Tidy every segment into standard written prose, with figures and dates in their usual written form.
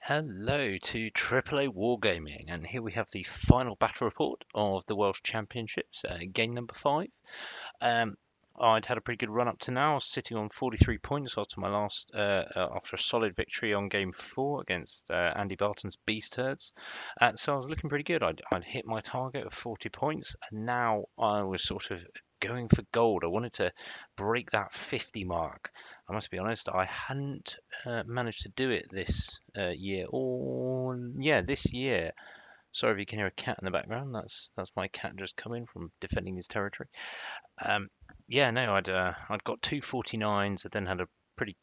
Hello to AAA Wargaming, and here we have the final battle report of the Welsh Championships, game number 5. Um, I'd had a pretty good run up to now. I was sitting on 43 points after my after a solid victory on game 4 against Andy Barton's Beast Herds. So I was looking pretty good. I'd hit my target of 40 points, and now I was sort of going for gold. I wanted to break that 50 mark. I must be honest, I hadn't managed to do it this year. Or yeah, this year. Sorry if you can hear a cat in the background. That's my cat just coming from defending his territory. Um, yeah, no, I'd got two 49s. I then had a pretty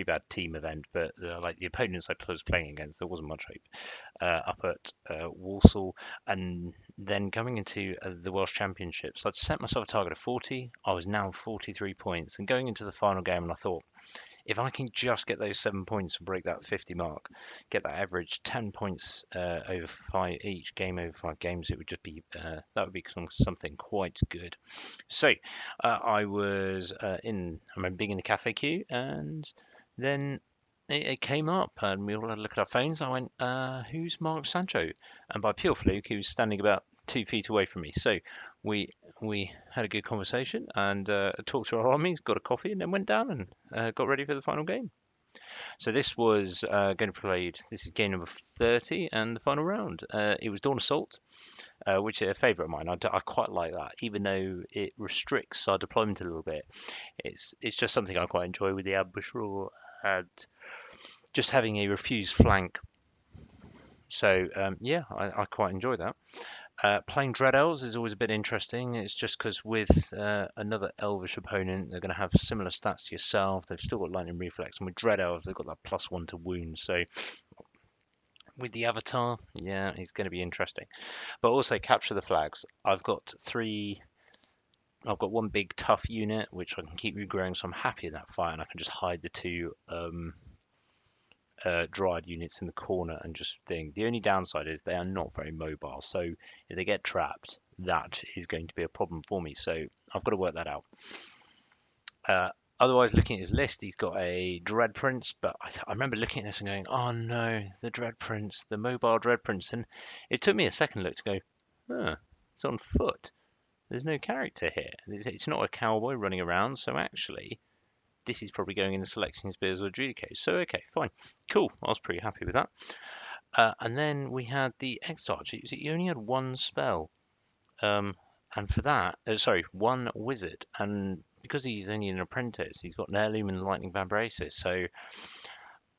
bad team event, but like the opponents I was playing against, there wasn't much hope up at Walsall. And then coming into the Welsh Championships, I'd set myself a target of 40. I was now 43 points, and going into the final game, and I thought, if I can just get those 7 points and break that 50 mark, get that average 10 points over five each game over 5 games, it would just be that would be something quite good. So I was I remember being in the cafe queue, and then it came up, and we all had a look at our phones. I went, "Who's Mark Sancho?" And by pure fluke, he was standing about 2 feet away from me. So we we had a good conversation and talked through our armies, got a coffee, and then went down and got ready for the final game. So this was going to be played. This is game number 30 and the final round. It was Dawn Assault, which is a favourite of mine. I quite like that, even though it restricts our deployment a little bit. It's just something I quite enjoy with the ambush rule and just having a refused flank. So yeah, I quite enjoy that. Playing Dread Elves is always a bit interesting. It's just because with another Elvish opponent, they're going to have similar stats to yourself. They've still got Lightning Reflex, and with Dread Elves, they've got that +1 to wound. So with the Avatar, yeah, it's going to be interesting. But also capture the flags. I've got one big tough unit which I can keep regrowing, so I'm happy in that fight, and I can just hide the two Dryad units in the corner and just thing. The only downside is they are not very mobile, so if they get trapped, that is going to be a problem for me. So I've got to work that out. Otherwise, looking at his list, he's got a Dread Prince, but I remember looking at this and going, "Oh no, the Dread Prince, the mobile Dread Prince," and it took me a second look to go, "Huh, it's on foot. There's no character here. It's not a cowboy running around, so actually." This is probably going into selecting spears or adjudicators. So okay, fine, cool. I was pretty happy with that. And then we had the Exarch. He only had one spell, and for that, sorry, one wizard. And because he's only an apprentice, he's got an heirloom and lightning vambraces. So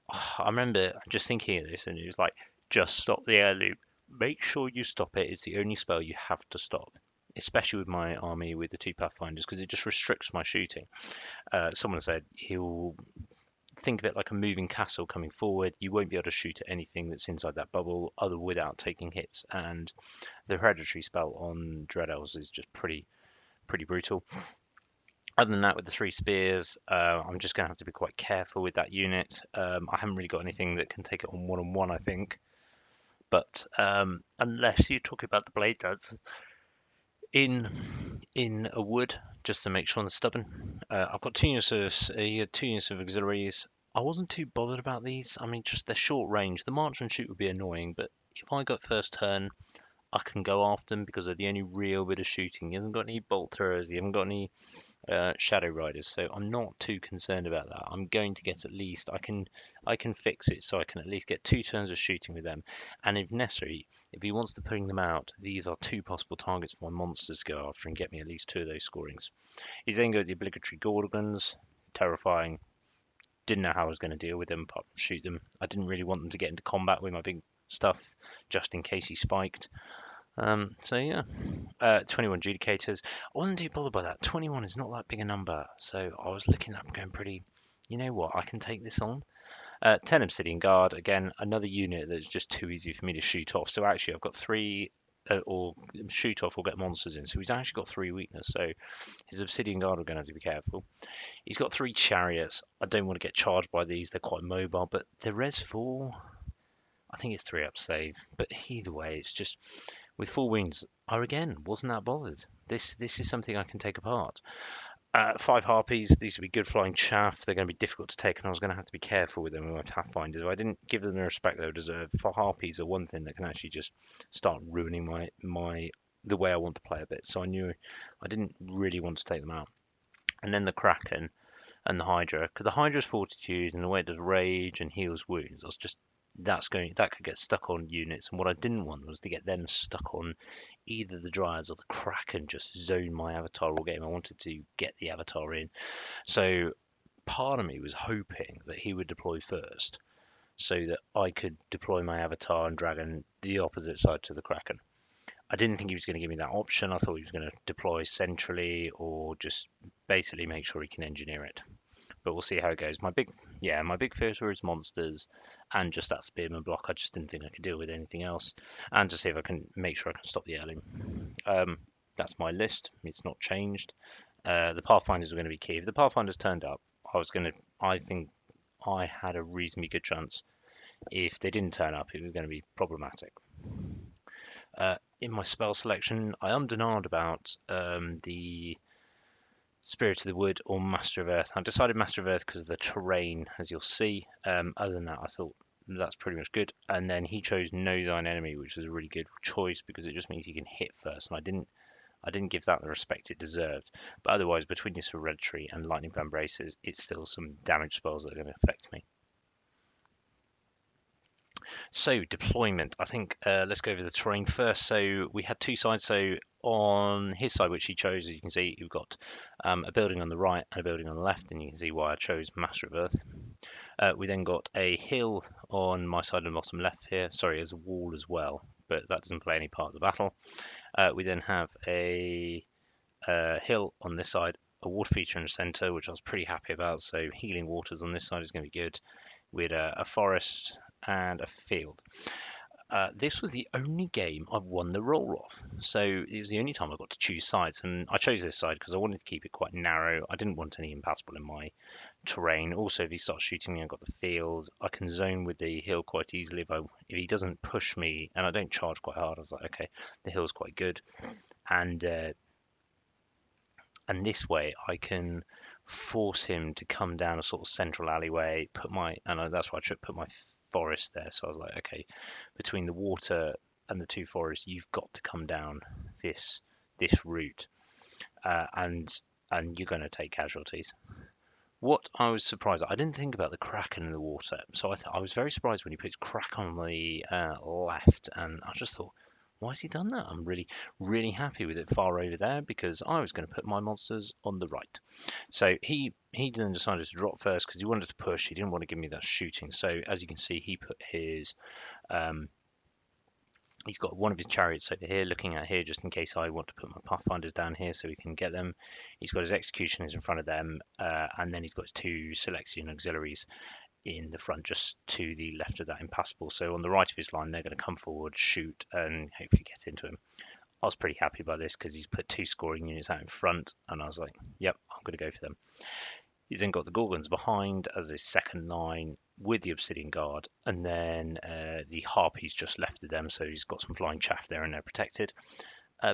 I remember just thinking of this, and it was like, just stop the heirloom. Make sure you stop it. It's the only spell you have to stop, especially with my army with the two pathfinders, because it just restricts my shooting. Someone said he'll think of it like a moving castle coming forward. You won't be able to shoot at anything that's inside that bubble other without taking hits. And the hereditary spell on Dread Elves is just pretty brutal. Other than that, with the three spears, I'm just going to have to be quite careful with that unit. I haven't really got anything that can take it on one, I think. But unless you're talking about the blade dance in a wood, just to make sure on the stubborn. I've got two units of auxiliaries. I wasn't too bothered about these. I mean, just they're short range. The march and shoot would be annoying, but if I got first turn, I can go after them because they're the only real bit of shooting. You haven't got any bolt throwers, you haven't got any shadow riders, so I'm not too concerned about that. I'm going to get at least I can fix it so I can at least get 2 turns of shooting with them, and if necessary, if he wants to bring them out, these are two possible targets for my monsters to go after and get me at least 2 of those scorings. He's then got the obligatory Gorgons, terrifying. Didn't know how I was going to deal with them apart from shoot them. I didn't really want them to get into combat with my big stuff just in case he spiked. So yeah, 21 adjudicators. I wasn't too bothered by that. 21 is not that big a number, so I was looking at them going pretty. You know what? I can take this on. 10 obsidian guard. Again, another unit that's just too easy for me to shoot off. So actually, I've got 3 or shoot off or get monsters in. So he's actually got 3 weakness. So his obsidian guard are going to have to be careful. He's got 3 chariots. I don't want to get charged by these. They're quite mobile, but the res 4. I think it's 3 up save. But either way, it's just with 4 wings, I again wasn't that bothered. This is something I can take apart. 5 harpies. These would be good flying chaff. They're going to be difficult to take, and I was going to have to be careful with them with my pathfinders. I didn't give them the respect they deserve. For harpies are one thing that can actually just start ruining my the way I want to play a bit. So I knew I didn't really want to take them out. And then the kraken and the hydra, because the hydra's fortitude and the way it does rage and heals wounds, I was just that could get stuck on units. And what I didn't want was to get them stuck on either the Dryads or the Kraken just zone my avatar all game. I wanted to get the avatar in. So part of me was hoping that he would deploy first so that I could deploy my avatar and dragon the opposite side to the Kraken. I didn't think he was going to give me that option. I thought he was going to deploy centrally or just basically make sure he can engineer it. But we'll see how it goes. My big fears were his monsters and just that spearman block. I just didn't think I could deal with anything else, and to see if I can make sure I can stop the Erling. That's my list. It's not changed. The Pathfinders were going to be key. If the Pathfinders turned up, I think I had a reasonably good chance. If they didn't turn up, it was going to be problematic. In my spell selection, I undenied about the Spirit of the Wood or Master of Earth. I decided Master of Earth because of the terrain, as you'll see. Other than that, I thought that's pretty much good. And then he chose Know Thine Enemy, which was a really good choice because it just means he can hit first. And I didn't give that the respect it deserved. But otherwise, between this Hereditary and Lightning Fan Braces, it's still some damage spells that are going to affect me. So deployment, I think let's go over the terrain first. So we had two sides. So on his side, which he chose, as you can see, you've got a building on the right and a building on the left, and you can see why I chose Master of Earth. We then got a hill on my side on the bottom left here. Sorry, there's a wall as well, but that doesn't play any part of the battle. We then have a hill on this side, a water feature in the center, which I was pretty happy about. So healing waters on this side is going to be good. We had a forest and a field. This was the only game I've won the roll off. So it was the only time I got to choose sides. And I chose this side because I wanted to keep it quite narrow. I didn't want any impassable in my terrain. Also, if he starts shooting me, I've got the field. I can zone with the hill quite easily if he doesn't push me and I don't charge quite hard. I was like, okay, the hill's quite good. And this way I can force him to come down a sort of central alleyway, that's why I put my forest there. So I was like, okay, between the water and the two forests, you've got to come down this route, and you're going to take casualties. What I was surprised at, I didn't think about the Kraken in the water, so I was very surprised when he put Kraken on the left, and I just thought, why has he done that? I'm really, really happy with it far over there because I was going to put my monsters on the right. So he then decided to drop first because he wanted to push. He didn't want to give me that shooting. So as you can see, he put his he's got one of his chariots over here, looking at here, just in case I want to put my pathfinders down here so we can get them. He's got his executioners in front of them, and then he's got his two Selection auxiliaries in the front, just to the left of that impassable. So on the right of his line, they're going to come forward, shoot, and hopefully get into him. I was pretty happy by this because he's put two scoring units out in front, and I was like, yep, I'm going to go for them. He's then got the Gorgons behind as his second line with the Obsidian Guard, and then the Harpies just left of them, so he's got some flying chaff there and they're protected.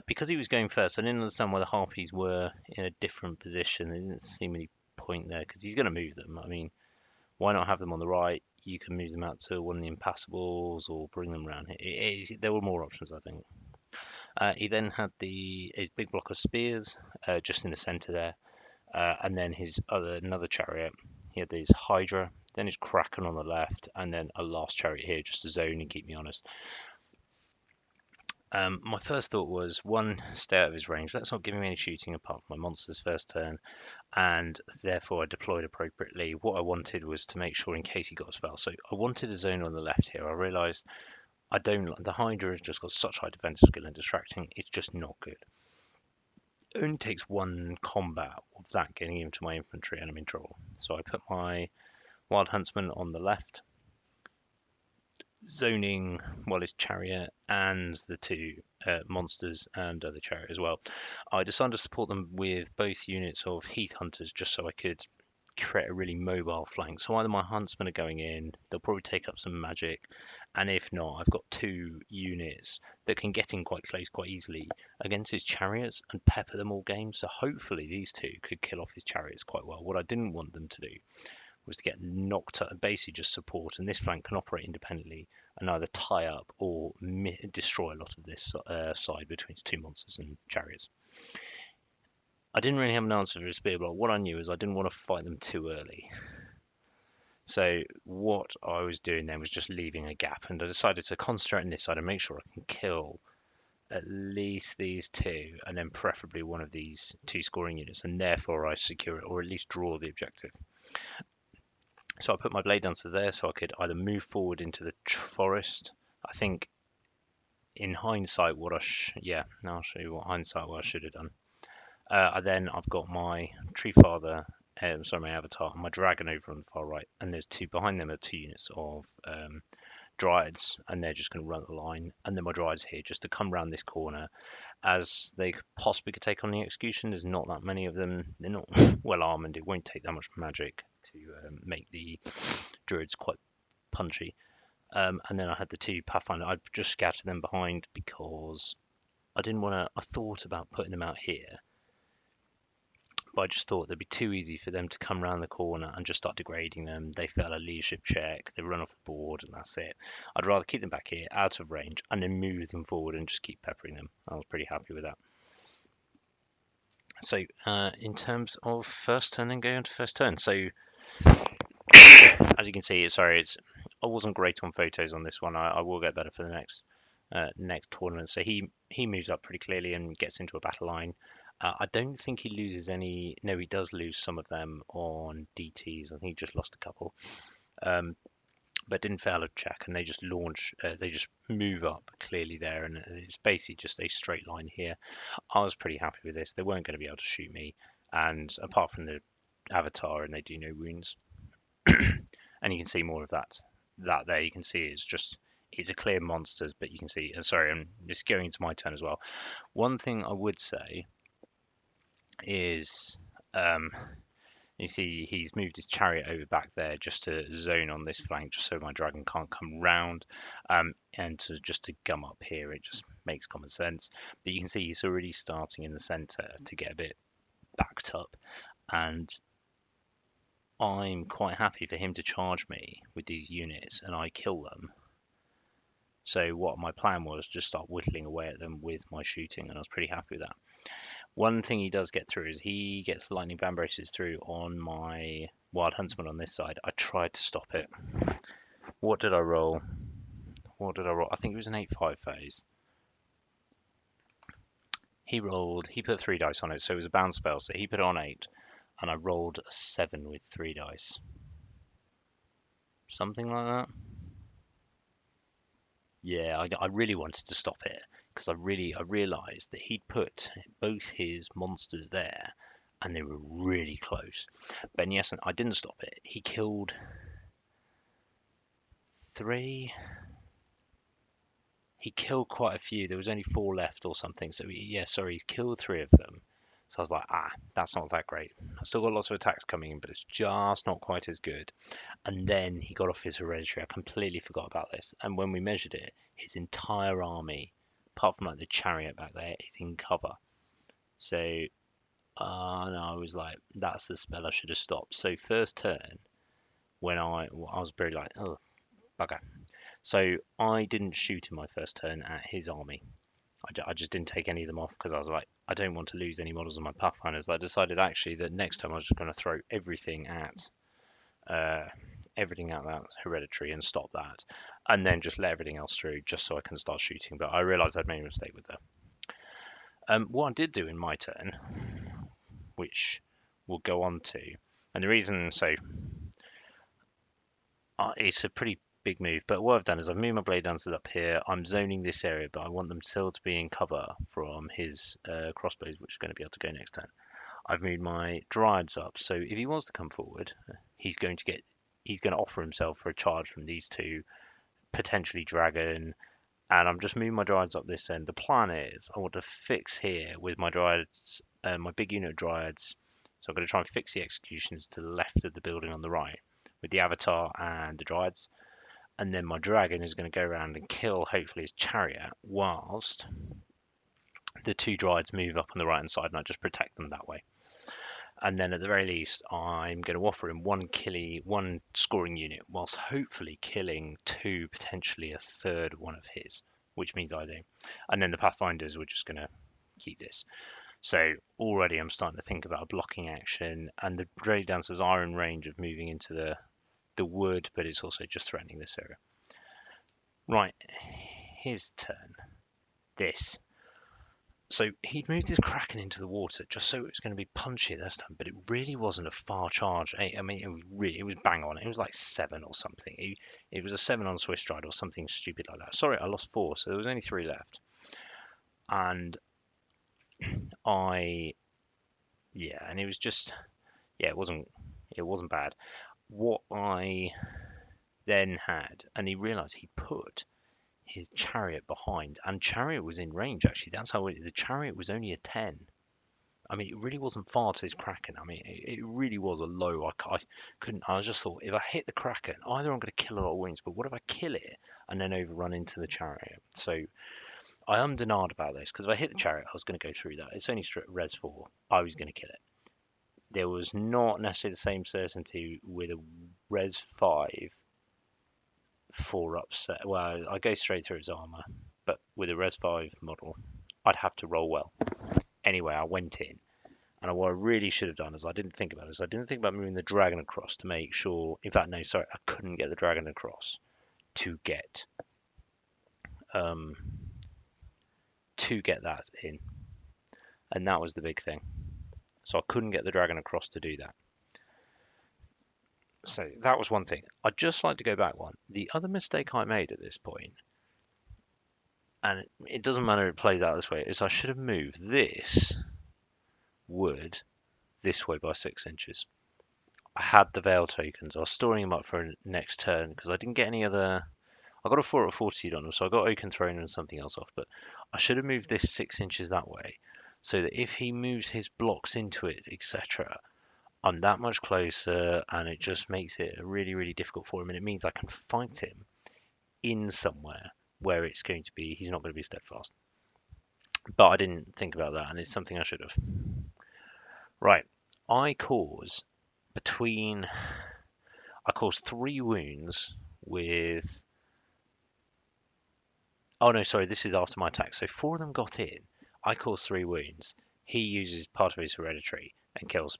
Because he was going first, I didn't understand why the Harpies were in a different position. There didn't seem any point there because he's going to move them. I mean, why not have them on the right? You can move them out to one of the Impassables or bring them around here. There were more options, I think. He then had his big block of spears just in the center there. And then another chariot. He had his Hydra, then his Kraken on the left, and then a last chariot here just to zone and keep me honest. My first thought was, one, stay out of his range. Let's not give him any shooting apart from my monster's first turn, and therefore I deployed appropriately. What I wanted was to make sure in case he got a spell. So I wanted a zone on the left here. I realised the Hydra has just got such high defensive skill and distracting. It's just not good. It only takes one combat of that getting into my infantry and I'm in trouble. So I put my Wild Huntsman on the left, zoning his chariot and the two monsters and the chariot as well. I decided to support them with both units of Heath Hunters just so I could create a really mobile flank. So either my huntsmen are going in, they'll probably take up some magic, and if not, I've got two units that can get in quite close quite easily against his chariots and pepper them all game. So hopefully these two could kill off his chariots quite well. What I didn't want them to do was to get knocked up, basically just support, and this flank can operate independently and either tie up or destroy a lot of this side between his two monsters and chariots. I didn't really have an answer for a spear block. What I knew is I didn't want to fight them too early. So what I was doing then was just leaving a gap, and I decided to concentrate on this side and make sure I can kill at least these two, and then preferably one of these two scoring units, and therefore I secure it, or at least draw the objective. So I put my blade dancers there so I could either move forward into the forest. I think in hindsight, now I'll show you what I should have done. Then I've got my tree father, my avatar, and my dragon over on the far right, and there's two behind them are two units of dryads, and they're just going to run the line, and then my dryads here just to come around this corner as they possibly could take on the execution. There's not that many of them. They're not well armored. It won't take that much magic to make the druids quite punchy. And then I had the two pathfinder. I just scattered them behind because I didn't want to. I thought about putting them out here, but I just thought they'd be too easy for them to come around the corner and just start degrading them. They fail a leadership check, they run off the board, and that's it. I'd rather keep them back here, out of range, and then move them forward and just keep peppering them. I was pretty happy with that. So in terms of first turn, then going to first turn. So as you can see, I wasn't great on photos on this one. I will get better for the next tournament. So he moves up pretty clearly and gets into a battle line. I don't think he loses any. No, he does lose some of them on DTs. I think he just lost a couple, but didn't fail a check, and they just launch. They just move up clearly there, and it's basically just a straight line here. I was pretty happy with this. They weren't going to be able to shoot me, and apart from the avatar, and they do no wounds. And you can see more of that. That there, you can see it's a clear monsters, but you can see. Sorry, I'm just going into my turn as well. One thing I would say is you see he's moved his chariot over back there just to zone on this flank, just so my dragon can't come round, and to gum up here. It just makes common sense. But you can see he's already starting in the center to get a bit backed up, and I'm quite happy for him to charge me with these units and I kill them. So what my plan was, just start whittling away at them with my shooting, and I was pretty happy with that. One thing he does get through is he gets lightning vambraces through on my wild huntsman on this side. I tried to stop it. What did I roll? I think it was an 8-5 phase. He put 3 dice on it, so it was a bound spell, so he put it on 8, and I rolled a 7 with 3 dice. Something like that. Yeah, I really wanted to stop it because I realised that he'd put both his monsters there, and they were really close. But yes, I didn't stop it. He killed 3. He killed quite a few. There was only 4 left or something. So he's killed 3 of them. So I was like, that's not that great. I still got lots of attacks coming in, but it's just not quite as good. And then he got off his hereditary. I completely forgot about this. And when we measured it, his entire army, apart from like the chariot back there, is in cover. So no, I was like, that's the spell I should have stopped. So first turn, when I was very like, oh, bugger. So I didn't shoot in my first turn at his army. I just didn't take any of them off because I was like, I don't want to lose any models on my Pathfinders. I decided actually that next time I was just going to throw everything at that hereditary and stop that, and then just let everything else through just so I can start shooting. But I realised I'd made a mistake with that. What I did do in my turn, which we'll go on to, and the reason it's a pretty big move, but what I've done is I've moved my blade dancers up here. I'm zoning this area, but I want them still to be in cover from his crossbows, which are going to be able to go next turn. I've moved my dryads up, so if he wants to come forward, he's going to offer himself for a charge from these two, potentially dragon, and I'm just moving my dryads up this end. The plan is I want to fix here with my dryads, my big unit of dryads, So I'm going to try and fix the executions to the left of the building on the right with the Avatar and the Dryads. And then my dragon is going to go around and kill, hopefully, his chariot, whilst the 2 Dryads move up on the right hand side, and I just protect them that way. And then at the very least, I'm going to offer him one scoring unit, whilst hopefully killing 2, potentially a third one of his, which means I do. And then the Pathfinders, we're just going to keep this. So already I'm starting to think about a blocking action, and the Grey Dancers are in range of moving into the wood, but it's also just threatening this area. Right, his turn. This. So he'd moved his Kraken into the water just so it was going to be punchy this time, but it really wasn't a far charge. I mean, it was bang on. It was like 7 or something. It was a 7 on Swiss Stride or something stupid like that. Sorry, I lost 4, so there was only 3 left. And and it was just, yeah, it wasn't bad. What I then had, and he realised he put his chariot behind, and chariot was in range actually. That's how the chariot was only a 10. I mean, it really wasn't far to his Kraken. I mean, it really was a low. I couldn't. I just thought if I hit the Kraken, either I'm going to kill a lot of wounds, but what if I kill it and then overrun into the chariot? So I undenied about this because if I hit the chariot, I was going to go through that. It's only res 4. I was going to kill it. There was not necessarily the same certainty with a res 5 4 upset. Well, I go straight through his armor, but with a res 5 model, I'd have to roll well. Anyway, I went in, and what I really should have done is I didn't think about this. I didn't think about moving the dragon across to make sure. In fact, no, sorry, I couldn't get the dragon across to get um, that in, and that was the big thing. So I couldn't get the dragon across to do that. So that was one thing. I'd just like to go back one. The other mistake I made at this point, and it doesn't matter if it plays out this way, is I should have moved this wood this way by 6 inches. I had the Veil tokens. I was storing them up for next turn because I didn't get any other. I got a 4 at Fortitude on them, so I got Oaken Throne and something else off. But I should have moved this 6 inches that way, so that if he moves his blocks into it, etc., I'm that much closer, and it just makes it really, really difficult for him. And it means I can fight him in somewhere where it's going to be. He's not going to be steadfast. But I didn't think about that, and it's something I should have. Right, I cause 3 wounds with. Oh no, sorry, this is after my attack. So 4 of them got in. I cause 3 wounds. He uses part of his hereditary and kills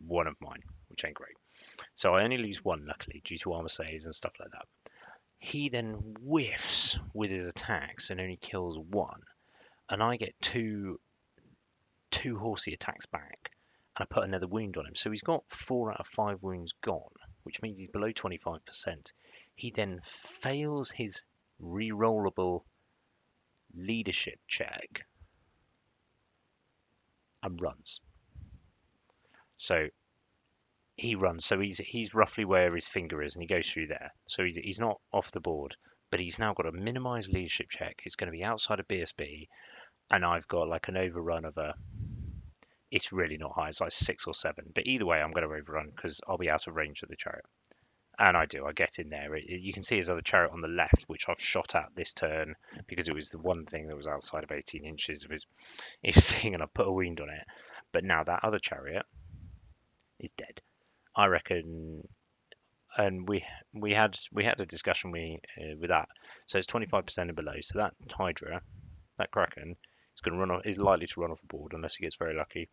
1 of mine, which ain't great. So I only lose 1, luckily, due to armor saves and stuff like that. He then whiffs with his attacks and only kills 1. And I get 2 horsey attacks back. And I put another wound on him. So he's got 4 out of 5 wounds gone, which means he's below 25%. He then fails his re-rollable leadership check and runs. So he runs. So he's roughly where his finger is, and he goes through there. So he's not off the board, but he's now got a minimized leadership check. It's going to be outside of BSB, and I've got like an overrun of a. It's really not high. It's like 6 or 7. But either way, I'm going to overrun because I'll be out of range of the chariot. And I do. I get in there. You can see his other chariot on the left, which I've shot at this turn because it was the one thing that was outside of 18 inches of his thing, and I put a wound on it. But now that other chariot is dead. I reckon. And we had a discussion with that. So it's 25% and below. So that Hydra, that Kraken, is going to run off. Is likely to run off the board unless he gets very lucky.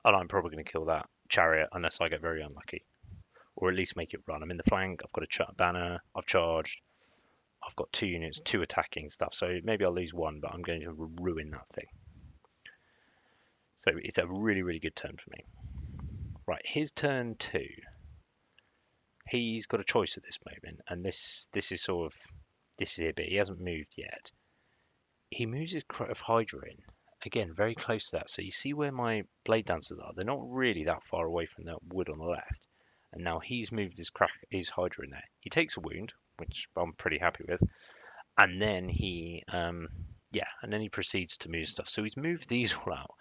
And I'm probably going to kill that chariot unless I get very unlucky. Or at least make it run. I'm in the flank. I've got a banner. I've charged. I've got 2 units, 2 attacking stuff. So maybe I'll lose 1, but I'm going to ruin that thing. So it's a really, really good turn for me. Right, his turn 2. He's got a choice at this moment, and this is sort of this is it, but he hasn't moved yet. He moves his of Hydra in again, very close to that. So you see where my blade dancers are. They're not really that far away from that wood on the left. And now he's moved his Hydra in there. He takes a wound, which I'm pretty happy with. And then he proceeds to move stuff. So he's moved these all out.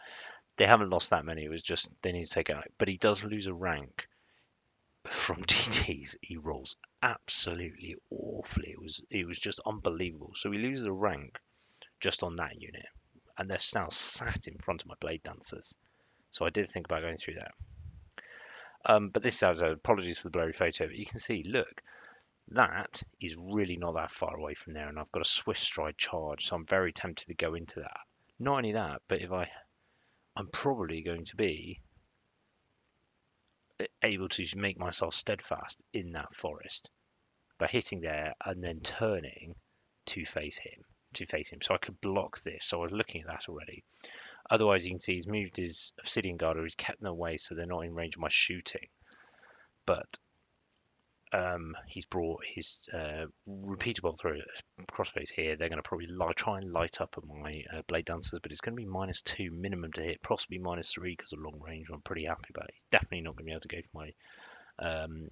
They haven't lost that many. It was just they need to take it out. But he does lose a rank from TTs. He rolls absolutely awfully. It was just unbelievable. So he loses a rank just on that unit, and they're now sat in front of my blade dancers. So I did think about going through that. But this sounds apologies for the blurry photo. But you can see, look, that is really not that far away from there, and I've got a swift stride charge, so I'm very tempted to go into that. Not only that, but I'm probably going to be able to make myself steadfast in that forest by hitting there and then turning to face him. So I could block this. So I was looking at that already. Otherwise, you can see he's moved his obsidian guard, or he's kept them away so they're not in range of my shooting. But he's brought his repeatable through crossbows here. They're going to probably try and light up at my blade dancers, but it's going to be -2 minimum to hit, possibly -3 because of long range. I'm pretty happy about it. Definitely not going to be able to go for my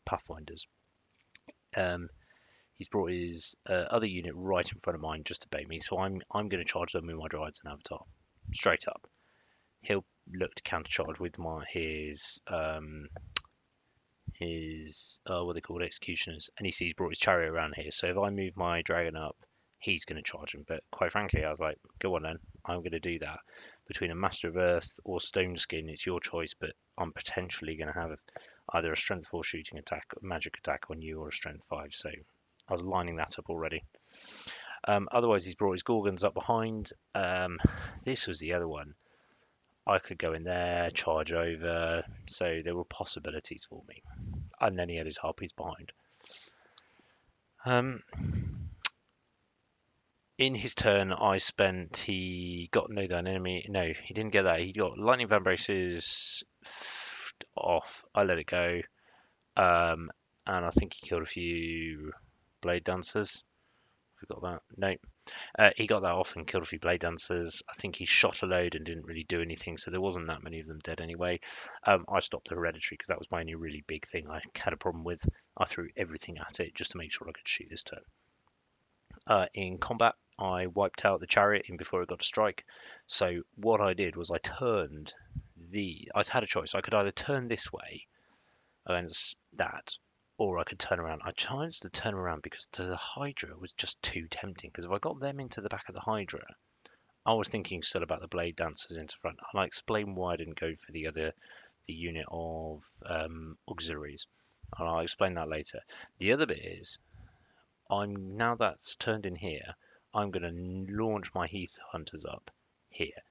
pathfinders. He's brought his other unit right in front of mine just to bait me, so I'm going to charge them with my Dryads and Avatar straight up. He'll look to countercharge with his what they call executioners, and he sees he's brought his chariot around here. So if I move my dragon up, he's going to charge him. But quite frankly, I was like, go on then, I'm going to do that. Between a Master of Earth or Stone Skin, it's your choice. But I'm potentially going to have either a Strength 4 shooting attack, magic attack on you, or a Strength 5. So I was lining that up already. Otherwise, he's brought his Gorgons up behind. This was the other one. I could go in there, charge over. So there were possibilities for me. And then he had his Harpies behind. In his turn, he got no down enemy. No, he didn't get that. He got lightning van braces off. I let it go. And I think he killed a few blade dancers. Forgot that. No. He got that off and killed a few blade dancers. I think he shot a load and didn't really do anything, so there wasn't that many of them dead anyway. I stopped the hereditary because that was my only really big thing I had a problem with. I threw everything at it just to make sure I could shoot this turn. In combat, I wiped out the chariot in before it got to strike. So what I did was I had a choice. I could either turn this way against that, or I could turn around. I chose to turn around because the Hydra was just too tempting. Because if I got them into the back of the Hydra, I was thinking still about the blade dancers into front. I'll explain why I didn't go for the unit of auxiliaries, and I'll explain that later. The other bit is, now that's turned in here, I'm going to launch my Heath Hunters up here.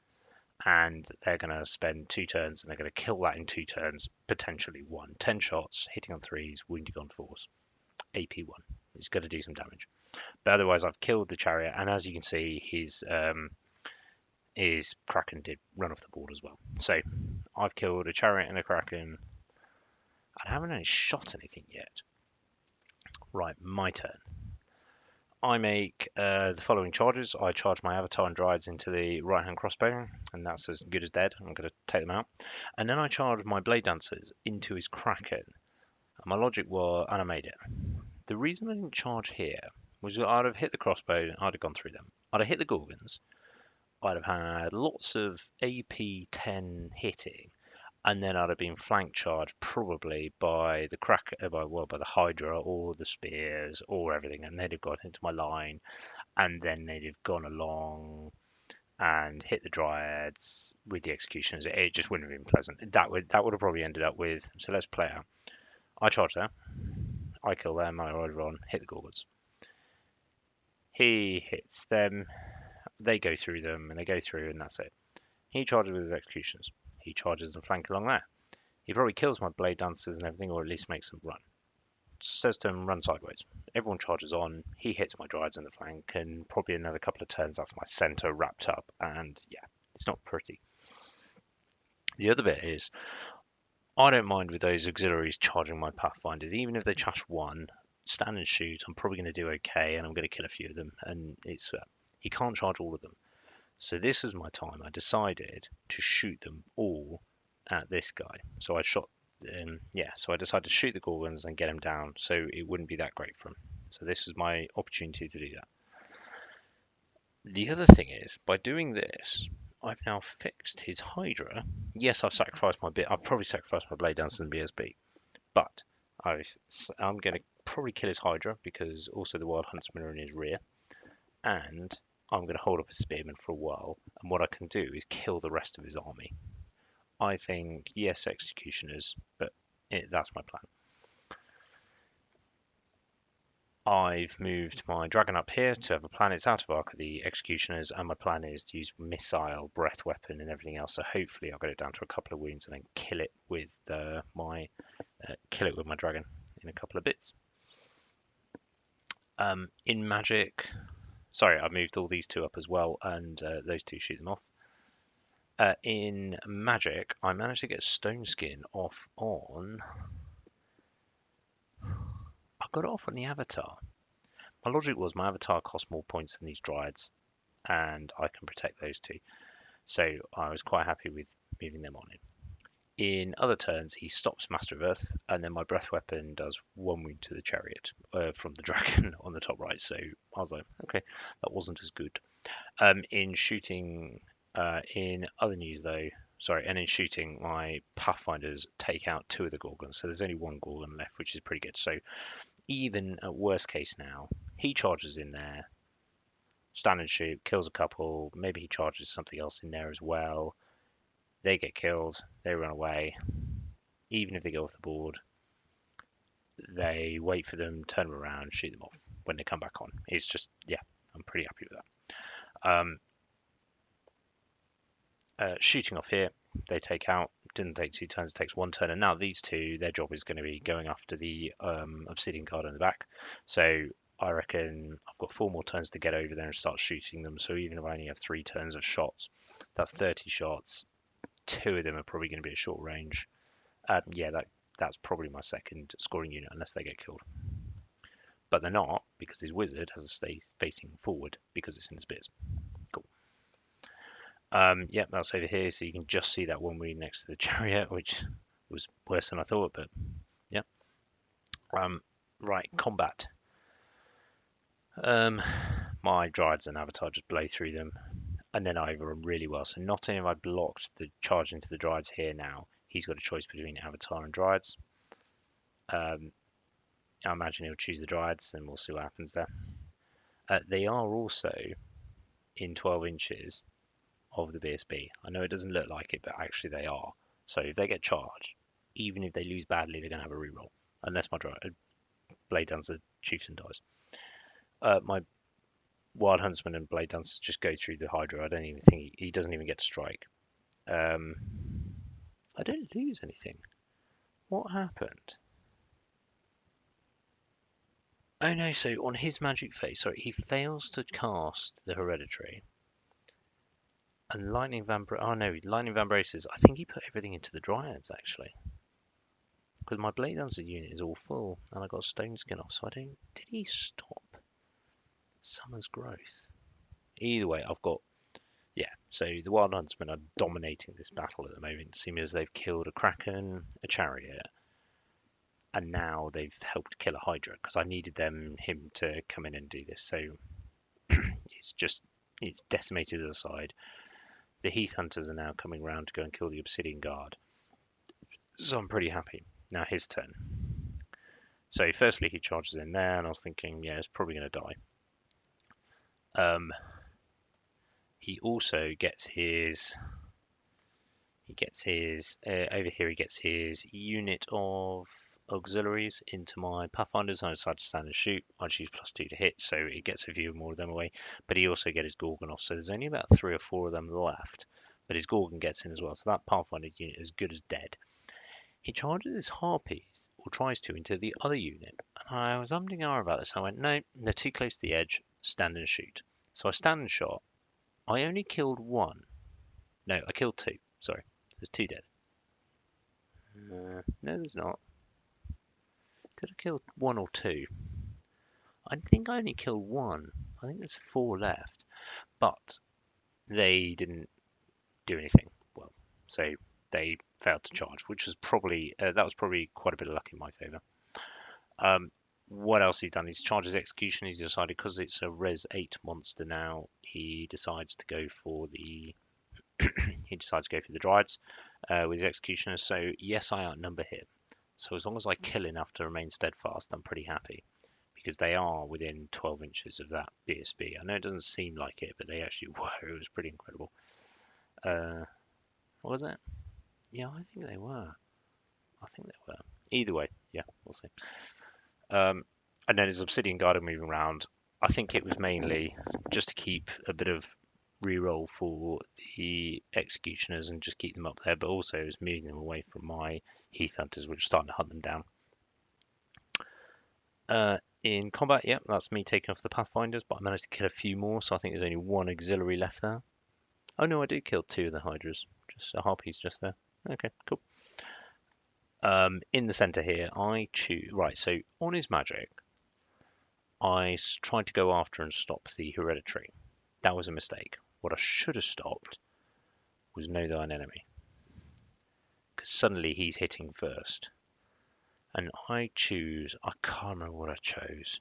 And they're going to spend 2 turns, and they're going to kill that in 2 turns, potentially 1. 10 shots, hitting on 3s, wounding on 4s. AP 1. It's going to do some damage. But otherwise, I've killed the chariot, and as you can see, his Kraken did run off the board as well. So I've killed a chariot and a Kraken. I haven't actually shot anything yet. Right, my turn. I make the following charges. I charge my Avatar and Dryads into the right-hand crossbow, and that's as good as dead. I'm going to take them out. And then I charge my Blade Dancers into his Kraken. And my logic was, and I made it. The reason I didn't charge here was that I'd have hit the crossbow and I'd have gone through them. I'd have hit the Gorgons. I'd have had lots of AP 10 hitting, and then I'd have been flank charged probably by the by the Hydra or the spears or everything, and they'd have got into my line, and then they'd have gone along and hit the Dryads with the executioners. It just wouldn't have been pleasant. That would have probably ended up with. So let's play out. I charge there. I kill them. I ride on, hit the Gorgons. He hits them. They go through them, and they go through, and that's it. He charges with his executions. He charges and flank along there. He probably kills my blade dancers and everything, or at least makes them run. Says to him, run sideways. Everyone charges on. He hits my Dryads in the flank, and probably another couple of turns, that's my center wrapped up, and yeah, it's not pretty. The other bit is, I don't mind with those auxiliaries charging my pathfinders, even if they charge 1, stand and shoot, I'm probably going to do okay, and I'm going to kill a few of them, and it's he can't charge all of them. So this was my time. I decided to shoot them all at this guy. So I shot, so I decided to shoot the Gorgons and get him down, so it wouldn't be that great for him. So this was my opportunity to do that. The other thing is, by doing this, I've now fixed his Hydra. Yes, I've sacrificed my bit. I've probably sacrificed my Blade Dancer and BSB, but I'm going to probably kill his Hydra because also the Wild Huntsmen are in his rear, and I'm going to hold up his Spearman for a while. And what I can do is kill the rest of his army. I think yes, Executioners, but that's my plan. I've moved my dragon up here to have a plan. It's out of arc of the executioners, and my plan is to use missile, breath weapon, and everything else. So hopefully, I'll get it down to a couple of wounds and then kill it with my dragon in a couple of bits. In magic, sorry, I moved all these two up as well, and those two shoot them off. In magic, I managed to get stone skin off on. I got it off on the avatar. My logic was my avatar costs more points than these dryads, and I can protect those two. So I was quite happy with moving them on in. In other turns, he stops Master of Earth, and then my breath weapon does 1 wound to the chariot from the dragon on the top right. So I was like, okay, that wasn't as good. In shooting, in other news though, and in shooting, my Pathfinders take out 2 of the Gorgons. So there's only 1 Gorgon left, which is pretty good. So even at worst case now, he charges in there, stand and shoot, kills a couple, maybe he charges something else in there as well. They get killed, they run away. Even if they go off the board, they wait for them, turn them around, shoot them off when they come back on. It's just, yeah, I'm pretty happy with that. Shooting off here, they take out, didn't take 2 turns, it takes 1 turn, and now these two, their job is going to be going after the Obsidian Guard in the back. So I reckon I've got 4 more turns to get over there and start shooting them. So even if I only have 3 turns of shots, that's 30 shots. 2 of them are probably going to be at short range. Yeah, that's probably my second scoring unit unless they get killed. But they're not because his wizard has to stay facing forward because it's in the spears. Cool. Yeah, that's over here, so you can just see that 1 wound next to the chariot, which was worse than I thought, but yeah. Right, combat. My Dryads and Avatar just blow through them, and then I overrun really well. So not only have I blocked the charge into the Dryads here now, he's got a choice between Avatar and Dryads. I imagine he'll choose the Dryads, and we'll see what happens there. They are also in 12 inches of the BSB. I know it doesn't look like it, but actually they are. So if they get charged, even if they lose badly, they're going to have a reroll. Unless my Blade Dancer Chieftain dies. My Wild Huntsman and Blade Dancer just go through the Hydra. I don't even think he doesn't even get to strike. I don't lose anything. What happened? Oh no, so on his magic phase, sorry, he fails to cast the Hereditary. And Lightning Vambraces, I think he put everything into the Dryads actually. Because my Blade Dancer unit is all full, and I got Stone Skin off, so I don't... Did he stop Summer's Growth? Either way, I've got... Yeah, so the Wild Huntsmen are dominating this battle at the moment, seeming as they've killed a Kraken, a Chariot, and now they've helped kill a Hydra, because I needed him to come in and do this, so it's decimated the side. The Heath Hunters are now coming around to go and kill the Obsidian Guard, so I'm pretty happy. Now his turn. So firstly he charges in there, and I was thinking, yeah, it's probably going to die. He also gets his... over here he gets his unit of auxiliaries into my Pathfinders. I decide to stand and shoot. I choose +2 to hit, so it gets a few more of them away. But he also gets his Gorgon off, so there's only about 3 or 4 of them left. But his Gorgon gets in as well, so that Pathfinder unit is good as dead. He charges his Harpies, or tries to, into the other unit. And I was umming and ahhing about this. I went, no, they're too close to the edge. Stand and shoot. So I stand and shot. I only killed 1. No, I killed 2. Sorry, there's 2 dead. No, there's not. Did I kill 1 or 2? I think I only killed 1. I think there's 4 left. But they didn't do anything well. So they failed to charge, which was probably that was probably quite a bit of luck in my favour. What else he's done? He's charged his execution. He's decided because it's a Res 8 monster now, he decides to go for the he decides to go for the Dryads with his Executioners. So yes, I outnumber him. So as long as I kill enough to remain steadfast, I'm pretty happy. Because they are within 12 inches of that BSB. I know it doesn't seem like it, but they actually were. It was pretty incredible. What was it? Yeah, I think they were. I think they were. Either way, yeah, we'll see. And then his Obsidian Guard moving around. I think it was mainly just to keep a bit of reroll for the Executioners and just keep them up there, but also it was moving them away from my Heath Hunters, which are starting to hunt them down. In combat, yep, that's me taking off the Pathfinders, but I managed to kill a few more, so I think there's only one auxiliary left there. Oh no, I did kill 2 of the Hydras. Just a Harpies just there. Okay, cool. In the center here, I choose... Right, so on his magic, I tried to go after and stop the Hereditary. That was a mistake. What I should have stopped was Know Thine Enemy. Because suddenly he's hitting first. And I choose... I can't remember what I chose.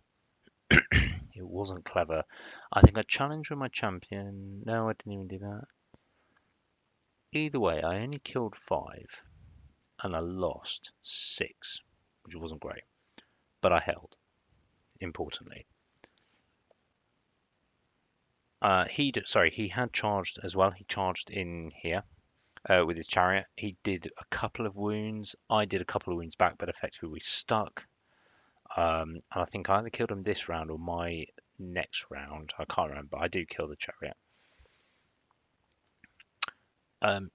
It wasn't clever. I think I challenged with my champion. No, I didn't even do that. Either way, I only killed 5 and I lost 6, which wasn't great. But I held, importantly. He had charged as well. He charged in here with his chariot. He did a couple of wounds. I did a couple of wounds back, but effectively we stuck. And I think I either killed him this round or my next round. I can't remember. I do kill the chariot.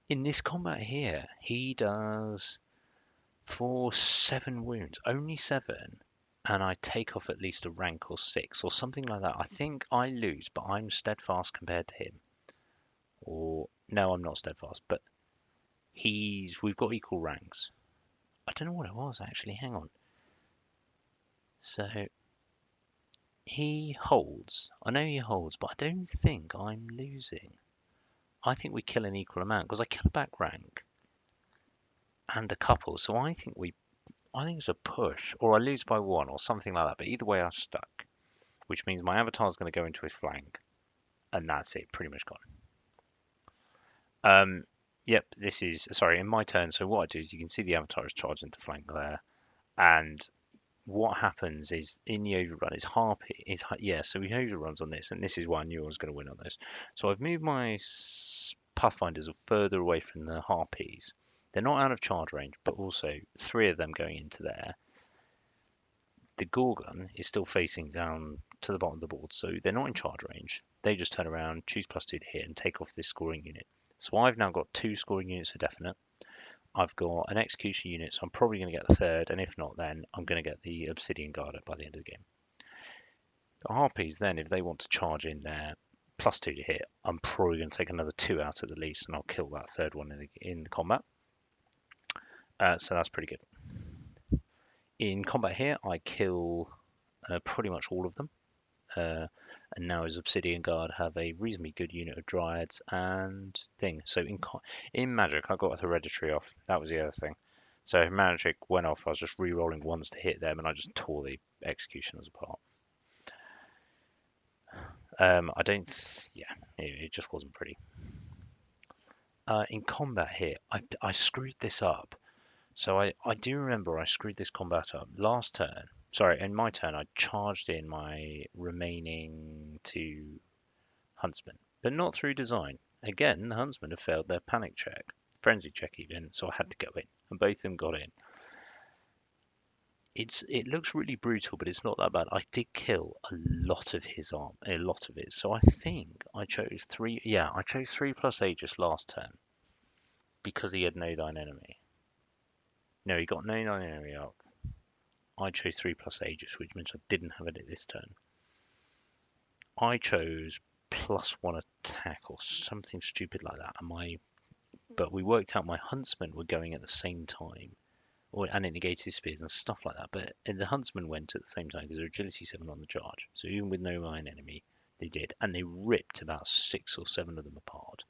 In this combat here, he does for 7 wounds, only 7, and I take off at least a rank or 6 or something like that. I think I lose, but I'm steadfast compared to him. Or no, I'm not steadfast, but we've got equal ranks. I don't know what it was actually. Hang on. So he holds. I know he holds, but I don't think I'm losing. I think we kill an equal amount because I kill a back rank and a couple. So I think it's a push, or I lose by 1 or something like that. But either way, I'm stuck, which means my avatar's going to go into his flank, and that's it, pretty much gone. Yep, this is sorry in my turn. So what I do is you can see the avatar is charged into flank there, and what happens is in the overrun is Harpy is yeah. So he overruns on this, and this is why I knew I was going to win on this. So I've moved my Pathfinders further away from the Harpies. They're not out of charge range, but also 3 of them going into there. The Gorgon is still facing down to the bottom of the board, so they're not in charge range. They just turn around, choose +2 to hit, and take off this scoring unit. So I've now got 2 scoring units for definite. I've got an execution unit, so I'm probably going to get the 3rd, and if not, then I'm going to get the Obsidian Guard by the end of the game. The Harpies, then, if they want to charge in there, +2 to hit, I'm probably going to take another 2 out at the least, and I'll kill that 3rd one in the combat. So that's pretty good. In combat here, I kill pretty much all of them. And now his Obsidian Guard have a reasonably good unit of Dryads and thing. So in Magic, I got a Hereditary off. That was the other thing. So if Magic went off, I was just re-rolling ones to hit them, and I just tore the Executioners apart. It just wasn't pretty. In combat here, I screwed this up. So I do remember I screwed this combat up last turn. Sorry, in my turn, I charged in my remaining 2 Huntsmen, but not through design. Again, the Huntsmen have failed their panic check, frenzy check even, so I had to go in, and both of them got in. It looks really brutal, but it's not that bad. I did kill a lot of his arm, a lot of it. So I think I chose 3. Yeah, I chose 3 plus Aegis last turn because he had Know Thine Enemy. No, he got Know Thine Enemy up. I chose 3 plus Aegis, which means I didn't have it this turn. I chose +1 attack or something stupid like that. But we worked out my Huntsmen were going at the same time, and it negated spears and stuff like that. But the Huntsmen went at the same time because they're agility 7 on the charge. So even with no Iron Enemy, they did, and they ripped about 6 or 7 of them apart.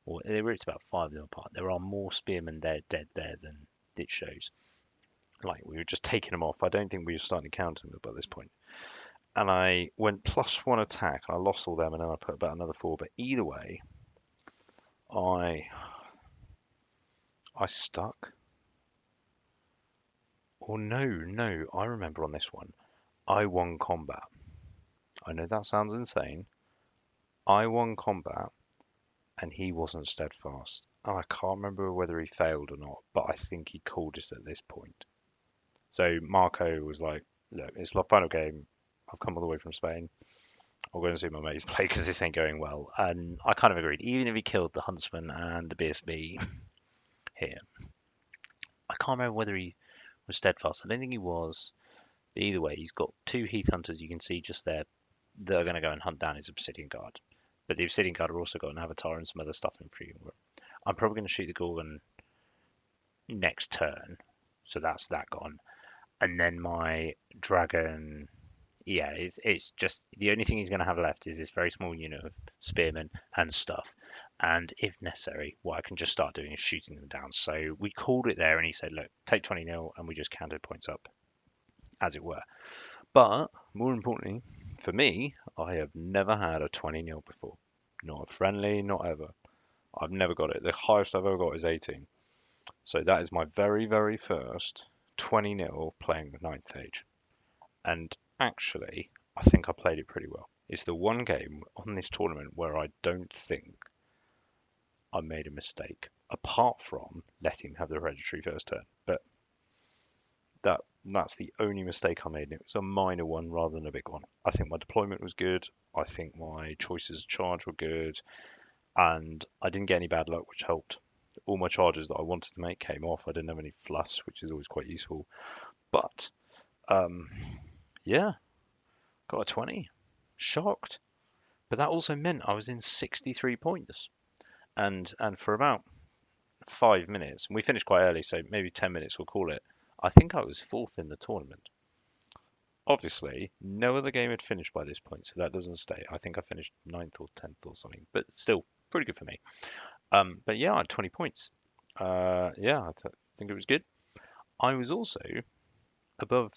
Or they ripped about 5 of them apart. There are more spearmen dead there than it shows. Like, we were just taking them off. I don't think we were starting to count them by this point. And I went +1 attack, and I lost all them, and then I put about another 4. But either way, I I stuck. Or no, I remember on this one. I won combat. I know that sounds insane. I won combat and he wasn't steadfast. And I can't remember whether he failed or not, but I think he called it at this point. So Marco was like, look, it's the final game. I've come all the way from Spain. I'll go and see my mates play because this ain't going well. And I kind of agreed. Even if he killed the Huntsman and the BSB here, I can't remember whether he was steadfast. I don't think he was. Either way, he's got two Heath Hunters you can see just there that are going to go and hunt down his Obsidian Guard. But the Obsidian Guard are also got an Avatar and some other stuff in free. I'm probably going to shoot the Gorgon next turn. So that's that gone. And then my Dragon, yeah, it's just the only thing he's going to have left is this very small unit of spearmen and stuff. And if necessary, what I can just start doing is shooting them down. So we called it there, and he said, look, take 20 nil, and we just counted points up, as it were. But more importantly, for me, I have never had a 20 nil before. Not a friendly, not ever. I've never got it. The highest I've ever got is 18. So that is my very, very first 20 nil playing the ninth age. And actually, I think I played it pretty well. It's the one game on this tournament where I don't think I made a mistake, apart from letting him have the hereditary first turn. But that's the only mistake I made. And it was a minor one rather than a big one. I think my deployment was good. I think my choices of charge were good, and I didn't get any bad luck, which helped. All my charges that I wanted to make came off. I didn't have any fluffs, which is always quite useful. But yeah, got a 20. Shocked. But that also meant I was in 63 points. And for about 5 minutes, and we finished quite early, so maybe 10 minutes we'll call it. I think I was fourth in the tournament. Obviously, no other game had finished by this point, so that doesn't stay. I think I finished ninth or 10th or something, but still pretty good for me. But yeah, I had 20 points. Yeah, think it was good. I was also above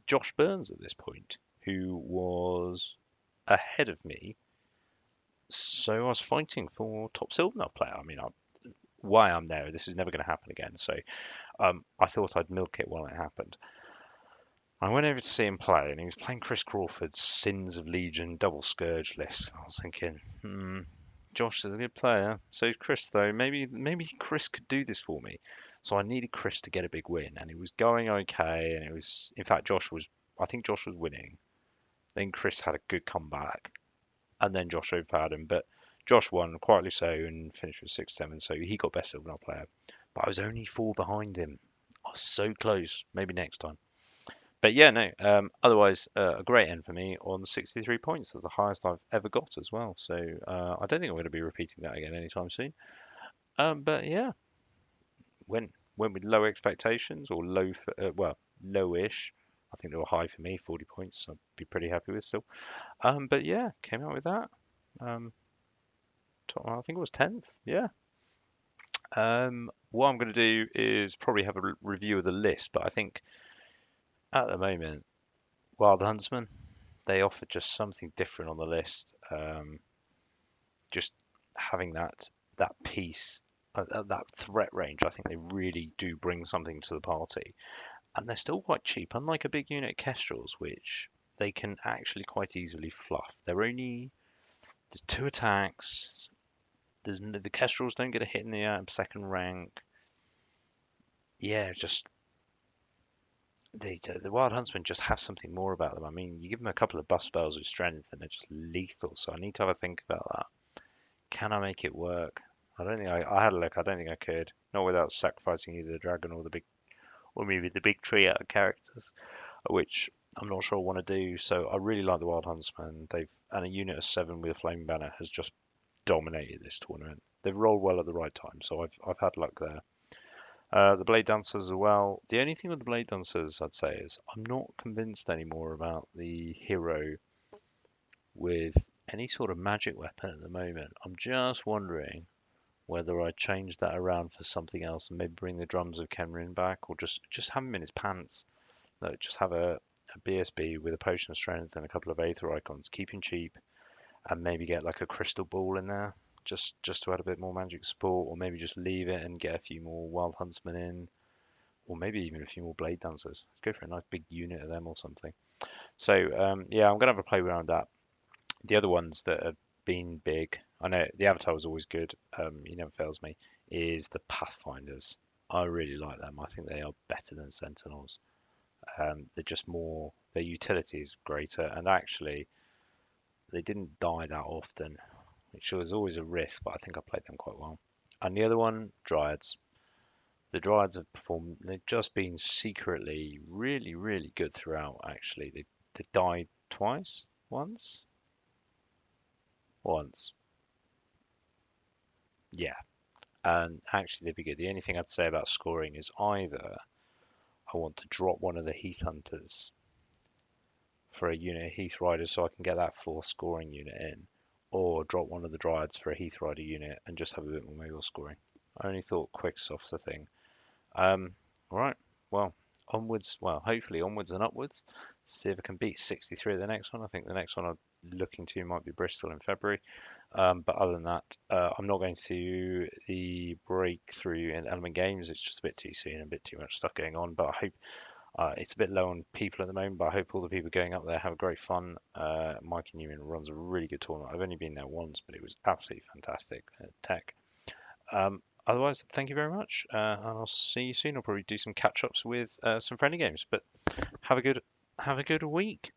Josh Burns at this point, who was ahead of me. So I was fighting for top silver medal player. I mean, why I'm there, this is never going to happen again. So I thought I'd milk it while it happened. I went over to see him play, and he was playing Chris Crawford's Sins of Legion double scourge list. I was thinking, Josh is a good player. So is Chris, though. Maybe Chris could do this for me. So I needed Chris to get a big win, and it was going okay. And it was, in fact, I think Josh was winning. Then Chris had a good comeback, and then Josh overpowered him. But Josh won quietly so and finished with 6-7. So he got best overall player. But I was only 4 behind him. I was so close. Maybe next time. But yeah, no. Otherwise, a great end for me on 63 points. That's the highest I've ever got as well. So I don't think I'm going to be repeating that again anytime soon. But yeah, went with low expectations or lowish. I think they were high for me, 40 points. I'd be pretty happy with still. But yeah, came out with that. I think it was 10th. Yeah. What I'm going to do is probably have a review of the list, but I think at the moment, Wild Huntsman, they offer just something different on the list. Just having that piece, that threat range, I think they really do bring something to the party, and they're still quite cheap. Unlike a big unit Kestrels, which they can actually quite easily fluff. There's 2 attacks. The Kestrels don't get a hit in the second rank. Yeah, just the Wild Huntsmen just have something more about them. I mean, you give them a couple of buff spells with strength, and they're just lethal. So I need to have a think about that. Can I make it work? I don't think I had a look. I don't think I could. Not without sacrificing either the dragon or maybe the big tree out of characters, which I'm not sure I want to do. So I really like the Wild Huntsman. And a unit of 7 with a flame banner has just dominated this tournament. They've rolled well at the right time, so I've had luck there. The Blade Dancers as well. The only thing with the Blade Dancers, I'd say, is I'm not convinced anymore about the hero with any sort of magic weapon at the moment. I'm just wondering whether I change that around for something else and maybe bring the Drums of Kenrin back, or just have him in his pants. No, just have a BSB with a potion of strength and a couple of Aether icons. Keep him cheap, and maybe get like a crystal ball in there. just to add a bit more magic support, or maybe just leave it and get a few more Wild Huntsmen in, or maybe even a few more Blade Dancers. Go for a nice big unit of them or something. So yeah, I'm gonna have a play around that. The other ones that have been big, I know the Avatar was always good. He never fails me. Is the Pathfinders. I really like them. I think they are better than Sentinels. They're just more. Their utility is greater, and actually they didn't die that often, which was always a risk. But I think I played them quite well. And the other one, Dryads. The Dryads have performed. They've just been secretly really, really good throughout. Actually, they died twice, once. Yeah, and actually they'd be good. The only thing I'd say about scoring is either I want to drop one of the Heath Hunters for a unit of Heath Riders so I can get that 4th scoring unit in, or drop one of the Dryads for a Heath Rider unit and just have a bit more mobile scoring. I only thought Quicksoft's the thing. All right, well, onwards, well, hopefully onwards and upwards. See if I can beat 63 at the next one. I think the next one I'm looking to might be Bristol in February. But other than that, I'm not going to the breakthrough in Element Games. It's just a bit too soon, a bit too much stuff going on. But I hope it's a bit low on people at the moment. But I hope all the people going up there have great fun. Mike Newman runs a really good tournament. I've only been there once, but it was absolutely fantastic tech. Otherwise, thank you very much, and I'll see you soon. I'll probably do some catch ups with some friendly games. But have a good have a good week.